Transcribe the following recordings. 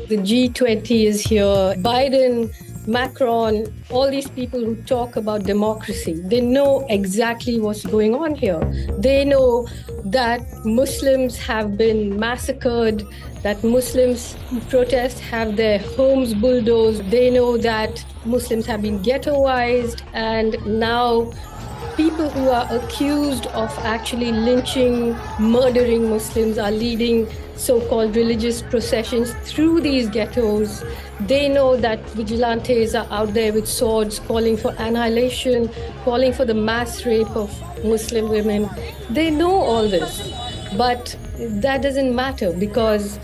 The G20 is here. Biden, Macron, all these people who talk about democracy, they know exactly what's going on here. They know that Muslims have been massacred, that Muslims who protest have their homes bulldozed. They know that Muslims have been ghettoized, and now people who are accused of actually lynching, murdering Muslims are leading so-called religious processions through these ghettos. They know that vigilantes are out there with swords calling for annihilation, calling for the mass rape of Muslim women. They know all this, but that doesn't matter because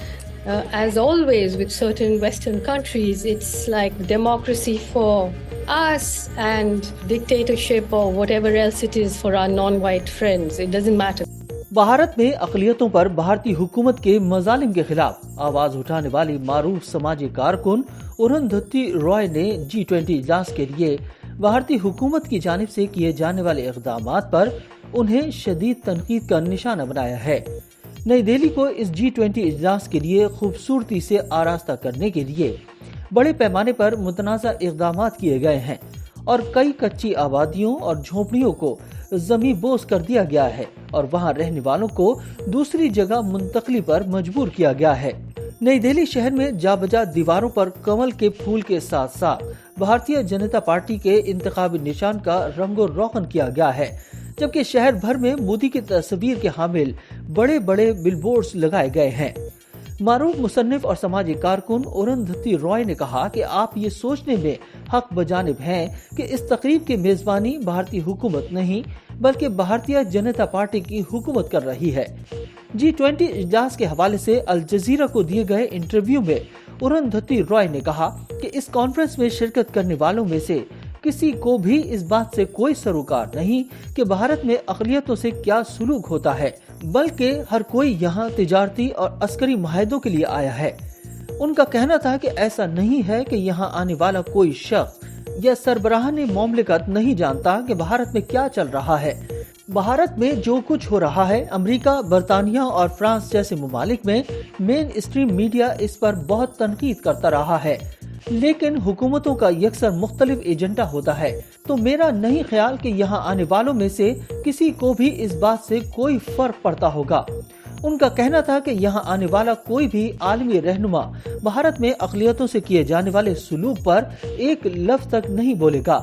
as always with certain Western countries, it's like democracy for us and dictatorship or whatever else it is for our non-white friends. It doesn't matter. Bharat में अक़लियतों पर भारतीय हुकूमत के मजालिम के खिलाफ आवाज उठाने वाली मारूफ समाजी कारकुन अरुंधति रॉय ने G20 इजलास के लिए भारतीय हुकूमत की जानिब से किए जाने वाले इक़दामात पर उन्हें शदीद तनकीद का निशाना बनाया है। नई दिल्ली को इस G20 इजलास के लिए खूबसूरती से आरास्ता करने के लिए बड़े पैमाने पर मुतनाज़ा इक़दामात किए गए हैं और कई कच्ची आबादियों और झोपड़ियों को ज़मीं बोस कर दिया गया है और वहां रहने वालों को दूसरी जगह मुंतकली पर मजबूर किया गया है। नई दिल्ली शहर में जाबजा दीवारों पर कमल के फूल के साथ साथ भारतीय जनता पार्टी के इंतखाबी निशान का रंगो रोगन किया गया है, जबकि शहर भर में मोदी की तस्वीर के हामिल बड़े बड़े बिलबोर्ड्स लगाए गए हैं। मारूफ मुसन्निफ और समाजी कारकुन अरुंधति रॉय ने कहा कि आप ये सोचने में हक बजानिब हैं कि इस तकरीब की मेजबानी भारतीय हुकूमत नहीं बल्कि भारतीय जनता पार्टी की हुकूमत कर रही है। G20 इजलास के हवाले से अल जजीरा को दिए गए इंटरव्यू में अरुंधति रॉय ने कहा कि इस कॉन्फ्रेंस में शिरकत करने वालों में से किसी को भी इस बात से कोई सरोकार नहीं कि भारत में अक़लियतों से क्या सुलूक होता है, बल्कि हर कोई यहाँ तिजारती और अस्करी मुआहदों के लिए आया है। उनका कहना था कि ऐसा नहीं है कि यहाँ आने वाला कोई शख्स या सरबराहान मुमलिकत नहीं जानता कि भारत में क्या चल रहा है। भारत में जो कुछ हो रहा है, अमेरिका, बरतानिया और फ्रांस जैसे ममालिक में मेन स्ट्रीम मीडिया इस पर बहुत तनकीद करता रहा है, लेकिन हुकूमतों का यकसर मुख्तलिफ एजेंडा होता है। तो मेरा नहीं ख्याल कि यहाँ आने वालों में से किसी को भी इस बात से कोई फर्क पड़ता होगा। उनका कहना था कि यहाँ आने वाला कोई भी आलमी रहनुमा भारत में अक़लियतों से किए जाने वाले सुलूक पर एक लफ्ज़ तक नहीं बोलेगा।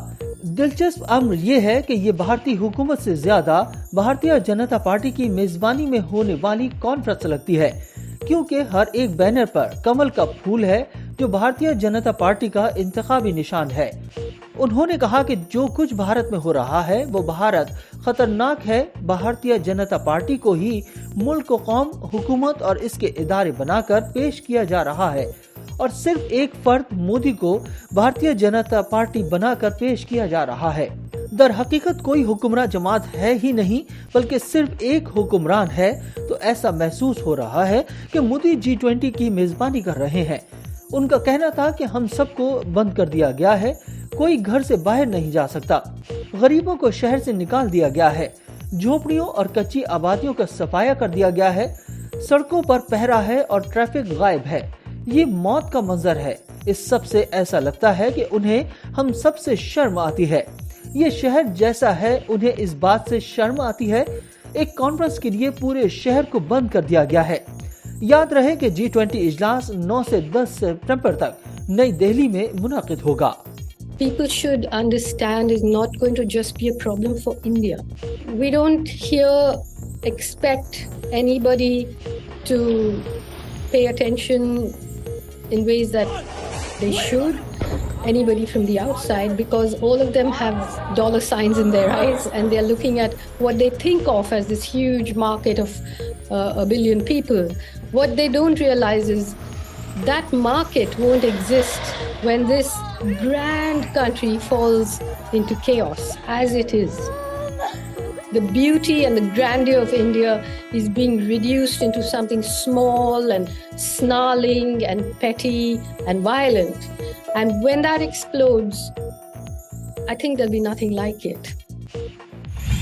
दिलचस्प अम्र ये है कि ये भारतीय हुकूमत से ज्यादा भारतीय जनता पार्टी की मेजबानी में होने वाली कॉन्फ्रेंस लगती है, क्योंकि हर एक बैनर पर कमल का फूल है जो भारतीय जनता पार्टी का इंतखाबी निशान है। उन्होंने कहा कि जो कुछ भारत में हो रहा है वो भारत खतरनाक है। भारतीय जनता पार्टी को ही मुल्क, कौम, हुकूमत और इसके इदारे बनाकर पेश किया जा रहा है और सिर्फ एक फर्द मोदी को भारतीय जनता पार्टी बनाकर पेश किया जा रहा है। दर हकीकत कोई हुक्मरान जमात है ही नहीं बल्कि सिर्फ एक हुक्मरान है। तो ऐसा महसूस हो रहा है कि मोदी G20 की मेजबानी कर रहे हैं। उनका कहना था कि हम सबको बंद कर दिया गया है, कोई घर से बाहर नहीं जा सकता, गरीबों को शहर से निकाल दिया गया है, झोपड़ियों और कच्ची आबादियों का सफाया कर दिया गया है, सड़कों पर पहरा है और ट्रैफिक गायब है। ये मौत का मंजर है। इस सब से ऐसा लगता है कि उन्हें हम सबसे शर्म आती है। ये शहर जैसा है, उन्हें इस बात से शर्म आती है। एक कॉन्फ्रेंस के लिए पूरे शहर को बंद कर दिया गया है। याद रहे कि G20 इजलास 9 से 10 सितंबर तक नई दिल्ली में मुनाकिद होगा। People should understand is not going to just be a problem for India. We don't here expect anybody to pay attention in ways that they should, anybody from the outside, because all of them have dollar signs in their eyes and they're looking at what they think of as this huge market of 1 billion people. What they don't realize is that market won't exist when this grand country falls into chaos as it is. The beauty and the grandeur of India is being reduced into something small and snarling and petty and violent. And when that explodes, I think there'll be nothing like it.